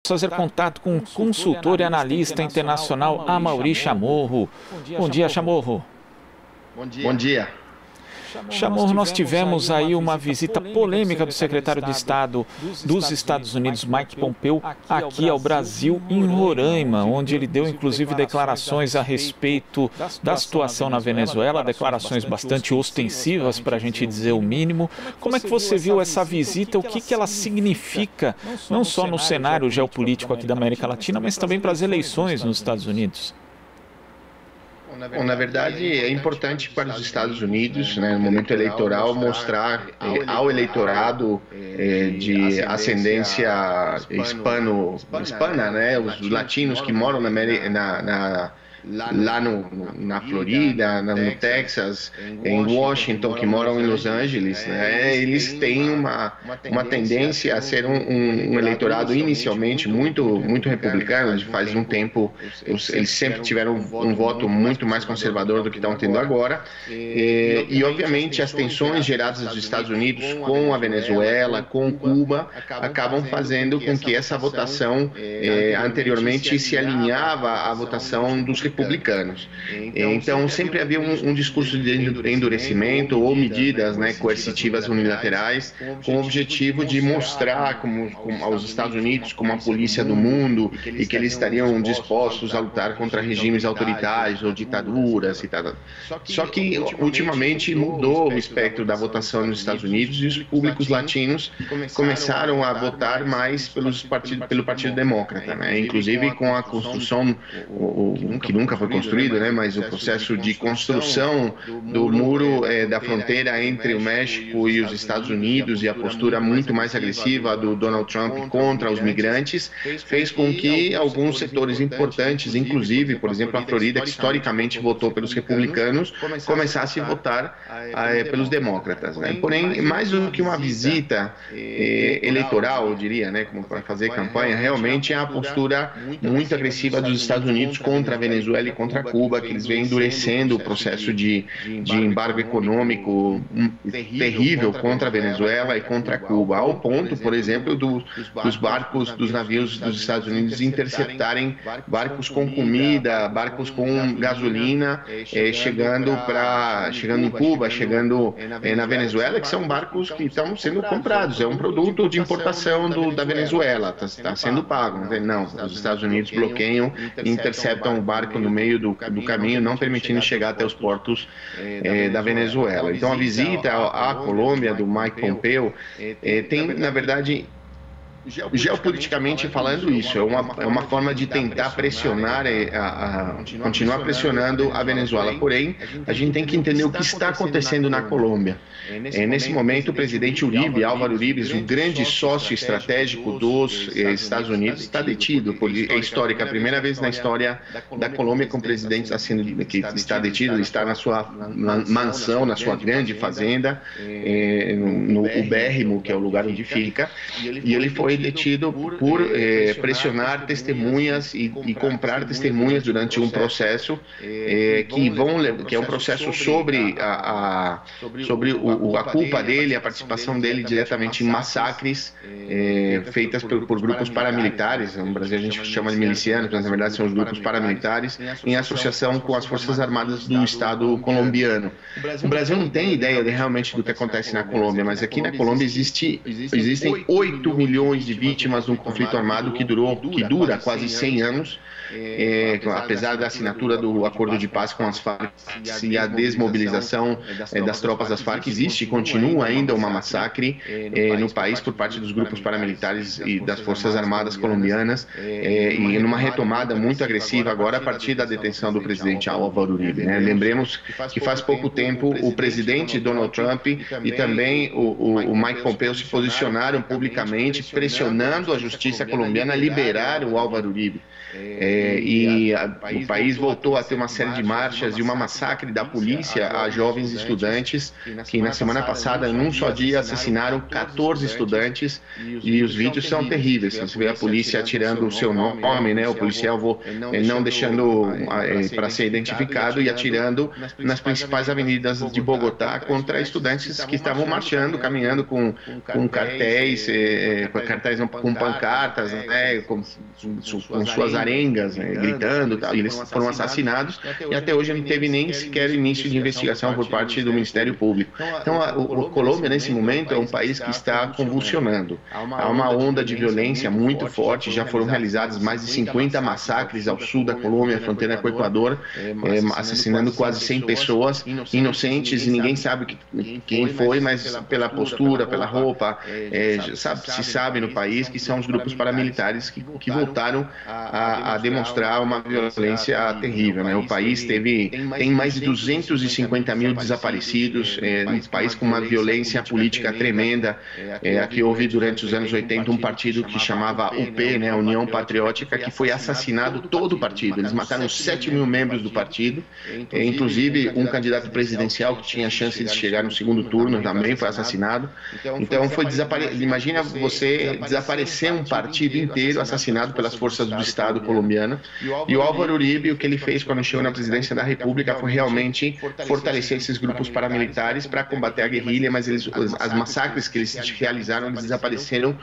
fazer contato com o consultor e analista internacional Amaury Chamorro. Bom dia, Chamorro. Bom dia. Chamorro, nós tivemos aí uma visita polêmica do secretário de Estado dos Estados Unidos, Mike Pompeo, aqui ao Brasil, em Roraima, onde ele deu inclusive declarações a respeito da situação na Venezuela, declarações bastante ostensivas, para a gente dizer o mínimo. Como é que você viu essa visita? O que ela significa, não só no cenário geopolítico aqui da América Latina, mas também para as eleições nos Estados Unidos? Bom, na verdade, é importante para os Estados Unidos, né, no momento eleitoral, mostrar ao eleitorado de ascendência hispana, né, os latinos que moram lá na Florida, no Texas, em Washington, que moram em Los Angeles, né, eles têm uma tendência a ser um eleitorado inicialmente muito republicano. Faz um tempo eles sempre tiveram um voto muito mais conservador do que estão tendo agora, e obviamente as tensões geradas nos Estados Unidos com a Venezuela, com Cuba, acabam fazendo com que essa votação anteriormente se alinhava à votação dos republicanos. Então sempre havia um discurso de endurecimento ou medidas, né, coercitivas unilaterais, com o objetivo de mostrar aos Estados Unidos como a polícia do mundo, e que eles estariam dispostos a lutar contra regimes autoritários ou ditaduras e tal. Só que ultimamente mudou o espectro da votação nos Estados Unidos, e os públicos latinos começaram a votar mais pelo Partido Democrata, né? Inclusive com a construção, que nunca foi construído, né, mas o processo de construção do muro da fronteira entre o México e os Estados Unidos, e a postura muito mais agressiva do Donald Trump contra os migrantes, fez com que alguns setores importantes, inclusive, por exemplo, a Florida, que historicamente votou pelos republicanos, começasse a votar pelos democratas, né? Porém, mais do que uma visita eleitoral, eu diria, né, como para fazer campanha, realmente é a postura muito agressiva dos Estados Unidos contra a Venezuela e contra Cuba, que eles vêm endurecendo o processo de embargo econômico terrível contra a Venezuela e contra Cuba, ao ponto, por exemplo, dos navios dos Estados Unidos interceptarem barcos com comida, barcos com gasolina, chegando em Cuba, chegando na Venezuela, que são barcos que estão sendo comprados, é um produto de importação da Venezuela, está sendo pago. Não, os Estados Unidos bloqueiam e interceptam o barco no meio do caminho, não permitindo chegar até os portos da Venezuela. Então a visita à Colômbia do Mike Pompeo tem, na verdade, geopoliticamente falando, isso é uma forma de tentar pressionar, continuar pressionando a Venezuela. Porém, a gente tem que entender o que está acontecendo na Colômbia. Nesse momento, o presidente Álvaro Uribe, o grande sócio estratégico dos Estados Unidos, está detido. É histórica, a primeira vez na história da Colômbia que um presidente que está detido. Ele está na sua mansão, na sua grande fazenda, no Ubérrimo, que é o lugar onde fica, e ele foi detido por pressionar testemunhas e comprar testemunhas durante um processo que é um processo sobre a culpa dele, a participação dele diretamente em massacres feitas por grupos paramilitares. No Brasil a gente chama de milicianos, mas na verdade são os grupos paramilitares, em associação com as Forças Armadas do Estado colombiano. O Brasil não tem ideia realmente do que acontece na Colômbia, mas aqui na Colômbia existem 8 milhões de vítimas de um conflito armado que dura quase 100 anos, apesar da assinatura do acordo de paz com as Farc e a desmobilização das tropas das Farc, existe e continua ainda uma massacre no país por parte dos grupos paramilitares e das Forças Armadas colombianas, e numa retomada muito agressiva agora a partir da detenção do presidente Álvaro Uribe, né? Lembremos que faz pouco tempo o presidente Donald Trump e também o Mike Pompeo se posicionaram publicamente pressionando a justiça colombiana a liberar o Álvaro Uribe. O país voltou a ter uma série de marchas e uma massacre da polícia a jovens estudantes que na semana passada, num só dia, assassinaram 14 estudantes, e os vídeos são terríveis. Você vê a polícia atirando o seu nome, né, o policial não deixando para ser identificado e atirando nas principais avenidas de Bogotá contra estudantes que estavam marchando, caminhando com cartéis cartaz com pancartas, né, com suas arengas, né, gritando, tal, e eles foram assassinados, e até hoje não teve nem sequer início de investigação por parte do Ministério Público. Então, a Colômbia, nesse momento, é um país que está convulsionando. Há uma onda de violência muito forte, já foram realizados mais de 50 massacres ao sul da Colômbia, fronteira com o Equador, assassinando quase 100 pessoas inocentes, e ninguém sabe quem foi, mas pela postura, pela roupa, se sabe no país que são os grupos paramilitares que voltaram a demonstrar uma violência terrível, né? O país tem mais de 250 mil desaparecidos, um país com uma violência política tremenda. Aqui houve durante os anos 80 um partido que chamava UP, né, União Patriótica, que foi assassinado todo o partido. Eles mataram 7 mil membros do partido, inclusive um candidato presidencial que tinha chance de chegar no segundo turno também foi assassinado. Então imagina você desaparecer um partido inteiro assassinado pelas forças do Estado colombiano. E o Álvaro Uribe, o que ele fez quando chegou na presidência da República foi realmente fortalecer esses grupos paramilitares para combater a guerrilha, mas as massacres que eles realizaram, eles desapareceram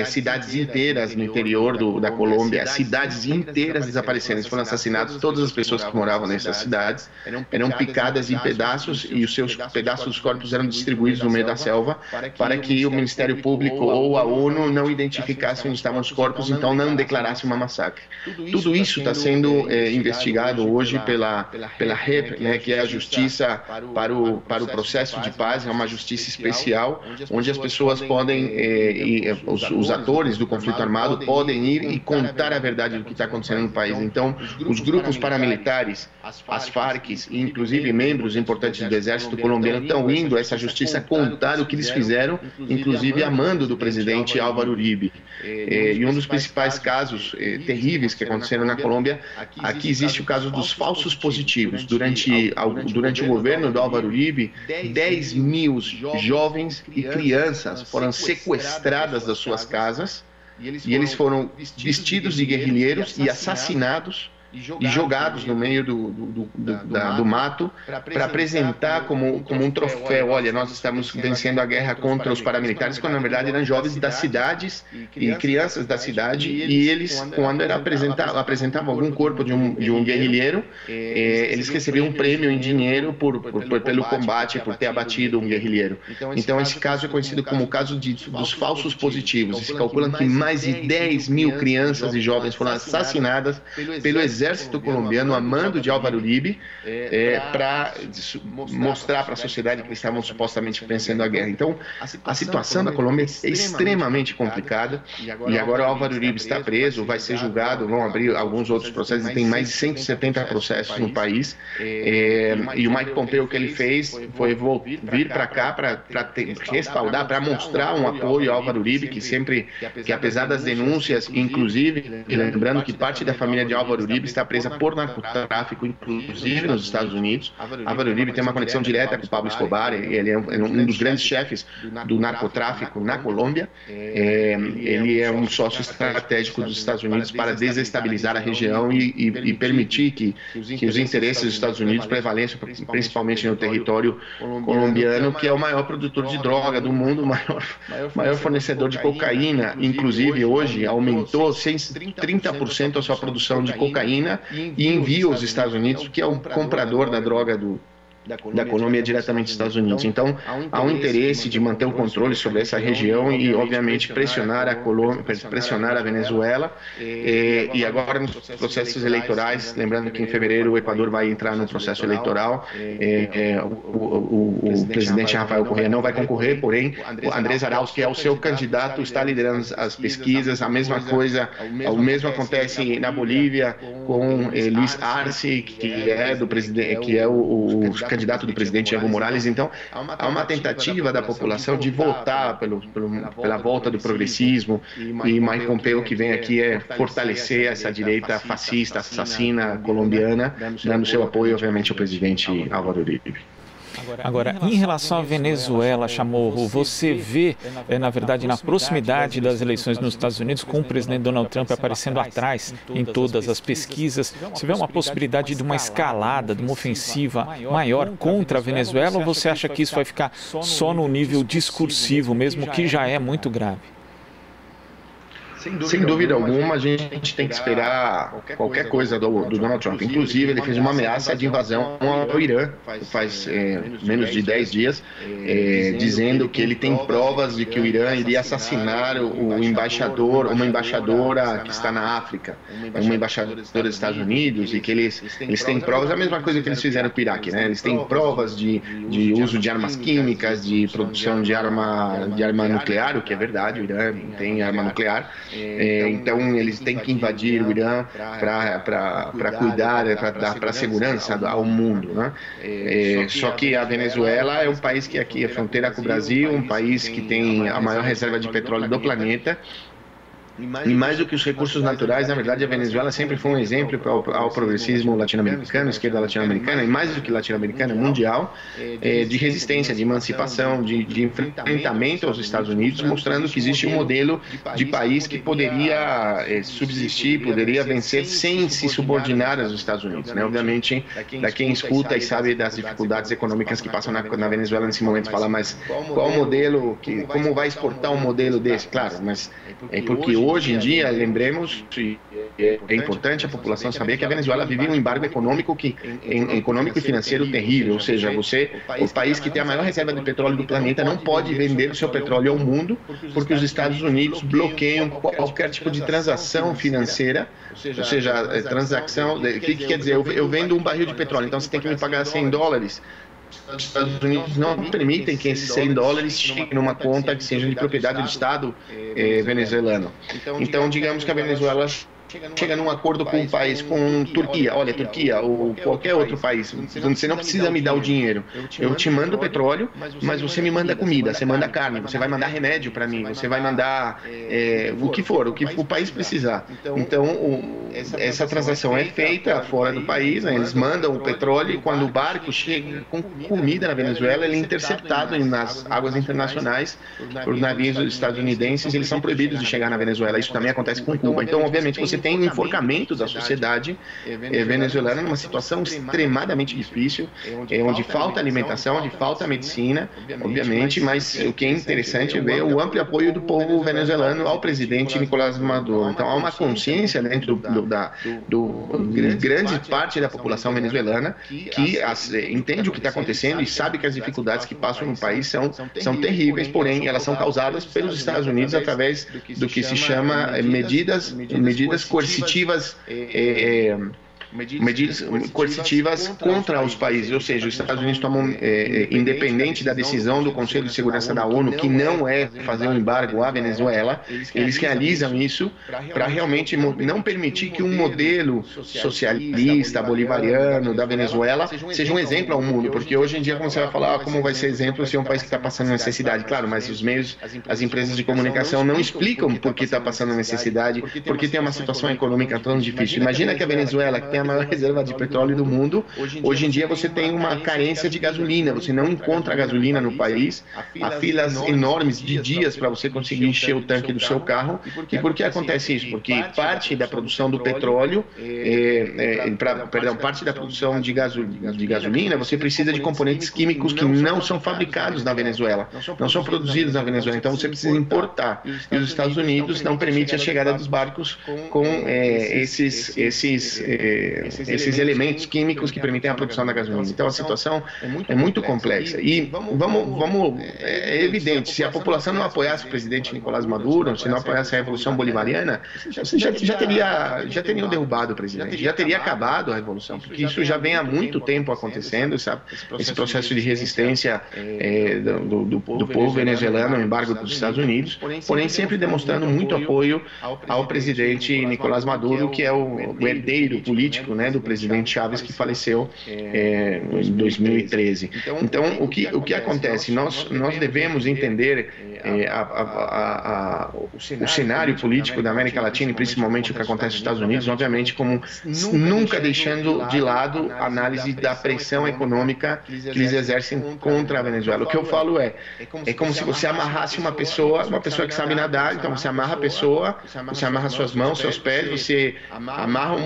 cidades inteiras no interior da Colômbia, cidades inteiras desapareceram, eles foram assassinados, todas as pessoas que moravam nessas cidades eram picadas em pedaços e os seus pedaços dos corpos eram distribuídos no meio da selva para que o Ministério Público ou a ONU não identificassem onde estavam os corpos, então não declarasse uma massacre. Tudo isso está sendo investigado hoje pela JEP, né, que é a Justiça para o Processo de Paz, é uma justiça especial, onde as pessoas podem, os atores do conflito armado podem ir e contar a verdade do que está acontecendo no país. Então, os grupos paramilitares, as Farc, inclusive membros importantes do exército colombiano, estão indo a essa justiça contar o que eles fizeram, inclusive a mando do presidente Álvaro Uribe. E um dos principais casos terríveis que aconteceram na Colômbia, aqui existe o caso dos falsos positivos. Durante o governo do Álvaro Uribe, 10 mil jovens e crianças foram sequestradas das suas casas e eles foram vestidos de guerrilheiros e assassinados e jogados no meio do mato para apresentar como um troféu. Olha, nós estamos vencendo a guerra contra os paramilitares, quando na verdade eram jovens das cidades e crianças da cidade, e eles, quando apresentavam algum corpo de um guerrilheiro, eles recebiam um prêmio em dinheiro pelo combate, por ter abatido um guerrilheiro. Então esse caso é conhecido como o caso dos falsos positivos. Se calculam que mais de 10 mil crianças e jovens foram assassinadas pelo exército colombiano a mando de Álvaro Uribe, para mostrar para a sociedade que eles estavam supostamente vencendo a guerra. Então, a situação da Colômbia é extremamente complicada, e agora o Álvaro Uribe está preso, vai ser julgado, vão abrir alguns outros processos, tem mais de 170 processos no país, e o Mike Pompeo, o que ele fez foi vir para cá para respaldar, para mostrar um apoio ao Álvaro Uribe, que apesar das denúncias, inclusive, lembrando que parte da família de Álvaro Uribe está presa por narcotráfico, inclusive nos Estados Unidos. Álvaro Uribe tem uma conexão direta com o Pablo Escobar, ele é um dos grandes chefes do narcotráfico na Colômbia. Ele é um sócio estratégico dos Estados Unidos para desestabilizar a região e permitir que os interesses dos Estados Unidos prevaleçam, principalmente no território colombiano, que é o maior produtor de droga do mundo, o maior fornecedor de cocaína. Inclusive, hoje aumentou 30% a sua produção de cocaína e envia aos Estados Unidos, que é o comprador da droga da Colômbia diretamente dos Estados Unidos. Então, há um interesse de manter o controle sobre essa região e, obviamente, pressionar a Colômbia, pressionar a Venezuela. E agora, nos processos eleitorais, lembrando que em fevereiro o Equador vai entrar no processo eleitoral, o presidente Rafael Correa não vai concorrer, porém, o Andrés Arauz, que é o seu candidato, está liderando as pesquisas. A mesma coisa, o mesmo acontece na Bolívia com Luiz Arce, que é o candidato do presidente Evo Morales. Então, há uma tentativa da população de votar pela volta do progressismo, e Mike Pompeo, que vem aqui, fortalecer essa direita fascista, assassina colombiana, dando seu apoio, obviamente, ao presidente Álvaro Uribe. Agora, em relação à Venezuela, Chamorro, você vê, na verdade, na proximidade das eleições nos Estados Unidos, com o presidente Donald Trump aparecendo atrás em todas as pesquisas, você vê uma possibilidade de uma escalada, de uma ofensiva maior contra a Venezuela, ou você acha que isso vai ficar só no nível discursivo mesmo, que já é muito grave? Sem dúvida alguma, a gente tem que esperar qualquer coisa do Donald Trump. Inclusive, ele fez uma ameaça de invasão ao Irã faz menos de 10 dias, dizendo que ele tem provas de que o Irã iria assassinar o embaixador, uma embaixadora que está na África, uma embaixadora dos Estados Unidos, e que eles têm provas, a mesma coisa que eles fizeram com o Iraque, né? Eles têm provas de uso de armas químicas, de produção de arma nuclear, o que é verdade, o Irã tem arma nuclear. Então eles têm que invadir o Irã para cuidar, para segurança ao mundo, né? Só que a Venezuela é um país que aqui é fronteira com o Brasil, um país que tem a maior reserva de petróleo do planeta. E mais do que os recursos naturais, na verdade, a Venezuela sempre foi um exemplo ao progressismo latino-americano, esquerda latino-americana, e mais do que latino-americana, mundial, de resistência, de emancipação, de enfrentamento aos Estados Unidos, mostrando que existe um modelo de país que poderia subsistir, poderia vencer sem se subordinar aos Estados Unidos, né? Obviamente, da quem escuta e sabe das dificuldades econômicas que passam na Venezuela nesse momento, fala, mas qual modelo, como vai exportar um modelo desse? Claro, mas é porque hoje em dia, lembremos, é importante a população saber que a Venezuela vive um embargo econômico e financeiro terrível, ou seja, o país que tem a maior reserva de petróleo do planeta não pode vender o seu petróleo ao mundo porque os Estados Unidos bloqueiam qualquer tipo de transação financeira, ou seja, transação, o que quer dizer? Eu vendo um barril de petróleo, então você tem que me pagar $100. Os Estados Unidos não permitem que esses $100 cheguem numa conta que seja de propriedade do Estado venezuelano. Então, digamos que a Venezuela chega num acordo com um país, com Turquia, olha, Turquia ou qualquer outro país, você não precisa me dar o dinheiro, eu te mando petróleo, mas você me manda comida, você manda carne, você vai mandar remédio para mim, você vai mandar o que for, o que o país precisar. Então, essa transação é feita fora do país, né? Eles mandam o petróleo e quando o barco chega com comida na Venezuela, ele é interceptado nas águas internacionais por navios estadunidenses, eles são proibidos de chegar na Venezuela. Isso também acontece com Cuba. Então, obviamente, você tem um enforcamento da sociedade venezuelana numa situação extremadamente difícil, onde falta alimentação, onde falta medicina, obviamente, mas o que é interessante é ver o amplo apoio do povo venezuelano ao presidente Nicolás Maduro. Então, há uma consciência dentro de grande parte da população venezuelana que entende o que está acontecendo e sabe que as dificuldades que passam no país são terríveis, porém, elas são causadas pelos Estados Unidos através do que se chama medidas coercitivas, medidas coercitivas contra os países, ou seja, os Estados Unidos tomam, independente da decisão do Conselho de Segurança da ONU, que não é fazer um embargo à Venezuela, eles realizam isso para realmente não permitir que um modelo socialista, bolivariano da Venezuela seja um exemplo ao mundo, porque hoje em dia, como você vai falar, como vai ser exemplo se é um país que está passando necessidade? Claro, mas os meios, as empresas de comunicação não explicam por que está passando necessidade, porque tem uma situação econômica tão difícil. Imagina que a Venezuela, que tem a maior reserva de petróleo do mundo, hoje em dia você tem uma carência de gasolina, você não encontra gasolina no país, há filas enormes de dias para você conseguir encher o tanque do seu carro. E por que acontece isso? Porque parte da produção do petróleo, parte da produção de gasolina, você precisa de componentes químicos que não são fabricados na Venezuela, não são produzidos na Venezuela, então você precisa importar. E os Estados Unidos não permitem a chegada dos barcos com esses elementos químicos que permitem a produção da gasolina. Então a situação é muito complexa. E é evidente, se a população não apoiasse o presidente Nicolás Maduro, se não apoiasse a Revolução Bolivariana, você já teriam derrubado o presidente, já teria acabado a revolução, porque isso já vem há muito tempo acontecendo, sabe? Esse processo de resistência do povo venezuelano ao embargo dos Estados Unidos, porém sempre demonstrando muito apoio ao presidente Nicolás Maduro, que é o herdeiro político, né, do presidente Chávez, que faleceu em 2013. Então, o que acontece? Nós devemos entender o cenário político da América Latina e principalmente o que acontece nos Estados Unidos, obviamente, como nunca deixando de lado a análise da pressão econômica que eles exercem contra a Venezuela. O que eu falo é como se você amarrasse uma pessoa que sabe nadar, então você amarra a pessoa, você amarra suas mãos, seus pés, você amarra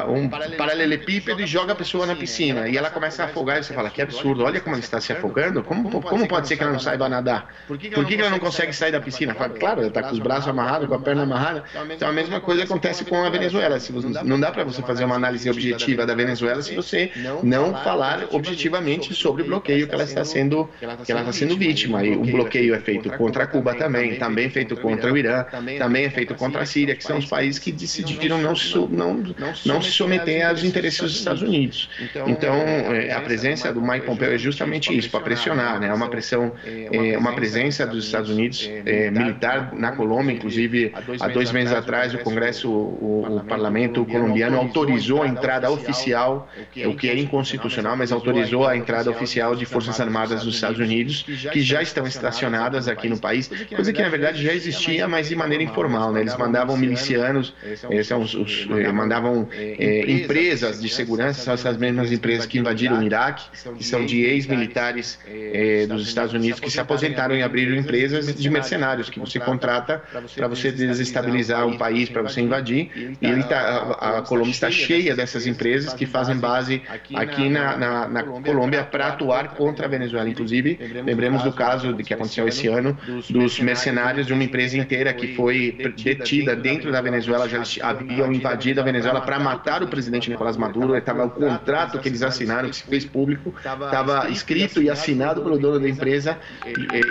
um paralelepípedo e joga a pessoa na piscina, e ela começa a afogar, e você fala, que absurdo, olha como ela está se afogando, como pode ser que ela não saiba nadar? Por que ela não consegue sair da piscina? Fala, claro, ela está com os braços amarrados, com a perna amarrada. Então a mesma coisa acontece com a Venezuela. Não dá para você fazer uma análise objetiva da Venezuela se você não falar objetivamente sobre o bloqueio que ela está sendo vítima. E o bloqueio é feito contra Cuba também feito contra o Irã, também é feito contra a Síria, que são os países que decidiram não se submeter aos interesses dos Estados Unidos. Então, a presença do Mike Pompeo é justamente isso, para pressionar, né? Uma presença dos Estados Unidos militar na Colômbia. Inclusive, há 2 meses atrás, o Congresso, o parlamento colombiano autorizou a entrada oficial, o que é inconstitucional, mas autorizou a entrada oficial de forças armadas dos Estados Unidos, que já estão estacionadas aqui no país, coisa que na verdade já existia, mas de maneira informal, né? Eles mandavam milicianos, mandavam empresas de segurança, são essas mesmas empresas que invadiram o Iraque, que são de ex-militares dos Estados Unidos que se aposentaram e abriram empresas de mercenários que você contrata para você desestabilizar um país, para você invadir. E a Colômbia está cheia dessas empresas que fazem base aqui na Colômbia para atuar contra a Venezuela. Inclusive, lembremos do caso que aconteceu esse ano, dos mercenários de uma empresa inteira que foi detida dentro da Venezuela, já haviam invadido a Venezuela para matar o presidente Nicolás Maduro. Estava o contrato que eles assinaram, que se fez público, estava escrito e assinado pelo dono da empresa,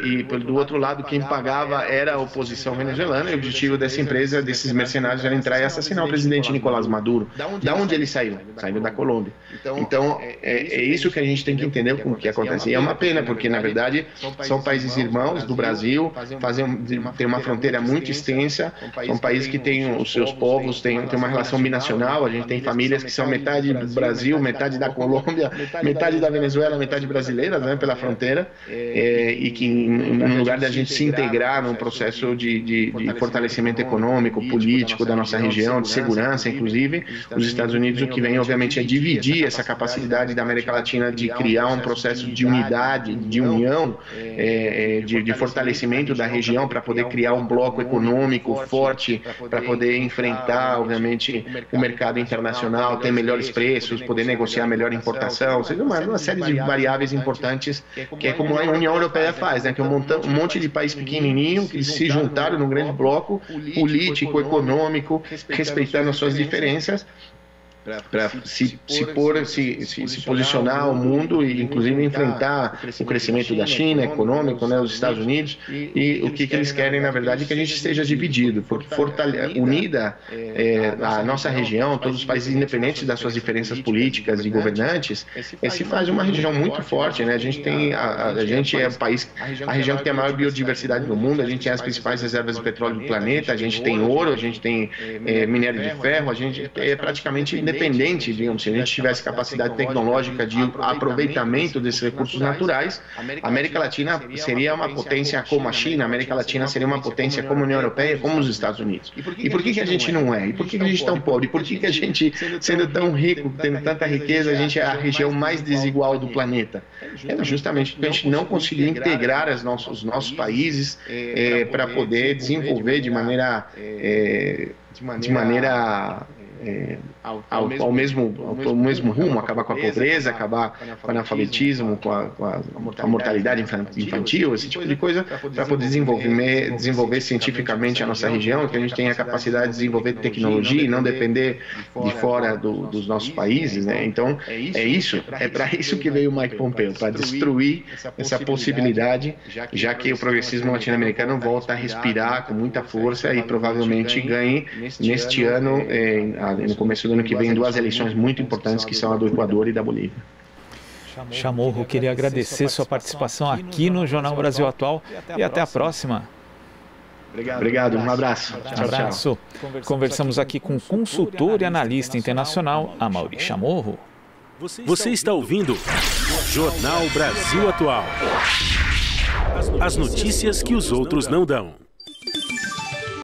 e do outro lado quem pagava era a oposição venezuelana, e o objetivo dessa empresa, desses mercenários, era entrar e assassinar o presidente Nicolás Maduro. Da onde ele saiu? Saiu da Colômbia. Então, é isso que a gente tem que entender com o que acontece. E é uma pena, porque, na verdade, são países irmãos do Brasil, tem uma fronteira muito extensa, são países que têm os seus povos, têm uma relação binacional. A gente tem famílias que são metade do Brasil, metade da Colômbia, metade da Venezuela, metade brasileiras, né, pela fronteira, e que, no lugar da gente se integrar num processo de fortalecimento econômico, político da nossa região, de segurança, inclusive, os Estados Unidos, o que vem, obviamente, é dividir essa capacidade da América Latina de criar um processo de unidade, de união, de fortalecimento da região, para poder criar um bloco econômico forte, para poder enfrentar, obviamente, o mercado internacional, ter melhores preços, poder negociar melhor importação, ou seja, uma série de variáveis importantes, que é como a União Europeia faz, né? Que é um monte de país pequenininho que se juntaram num grande bloco político, econômico, respeitando as suas diferenças, para se posicionar ao mundo e, inclusive, enfrentar o crescimento da China, econômico, né, os Estados Unidos, e o que eles querem, na verdade, é que a gente esteja dividido, porque unida a nossa região, todos os países, independentes das suas diferenças políticas e governantes, se faz uma região muito forte, né? A gente é o país, a região que tem a maior biodiversidade do mundo, a gente tem as principais reservas de petróleo do planeta, a gente tem ouro, a gente tem minério de ferro, a gente é praticamente independente, digamos, se a gente tivesse capacidade tecnológica de aproveitamento desses recursos naturais, a América Latina seria uma potência como a China, a América Latina seria uma potência como a União Europeia, como os Estados Unidos. E por que a gente não é? E por que a gente é tão pobre? E por que a gente, sendo tão rico, tendo tanta riqueza, a gente é a região mais desigual do planeta? É justamente porque a gente não conseguiu integrar os nossos países para poder desenvolver de maneira ao mesmo rumo, acabar com a pobreza, acabar com o analfabetismo, com a mortalidade infantil, esse tipo de coisa, para poder desenvolver cientificamente a nossa região, que a gente tenha a capacidade de desenvolver tecnologia e não depender de fora dos nossos países, né? Então, é para isso que veio o Mike Pompeo, para destruir essa possibilidade, já que o progressismo latino-americano volta a respirar com muita força e provavelmente ganhe neste ano, no começo do ano que vem, 2 eleições muito importantes, que são a do Equador e da Bolívia. Chamorro, queria agradecer sua participação aqui no Jornal Brasil Atual e até a próxima. Obrigado, um abraço. Tchau. Conversamos aqui com o consultor e analista internacional, Amaury Chamorro. Você está ouvindo Jornal Brasil Atual. As notícias que os outros não dão.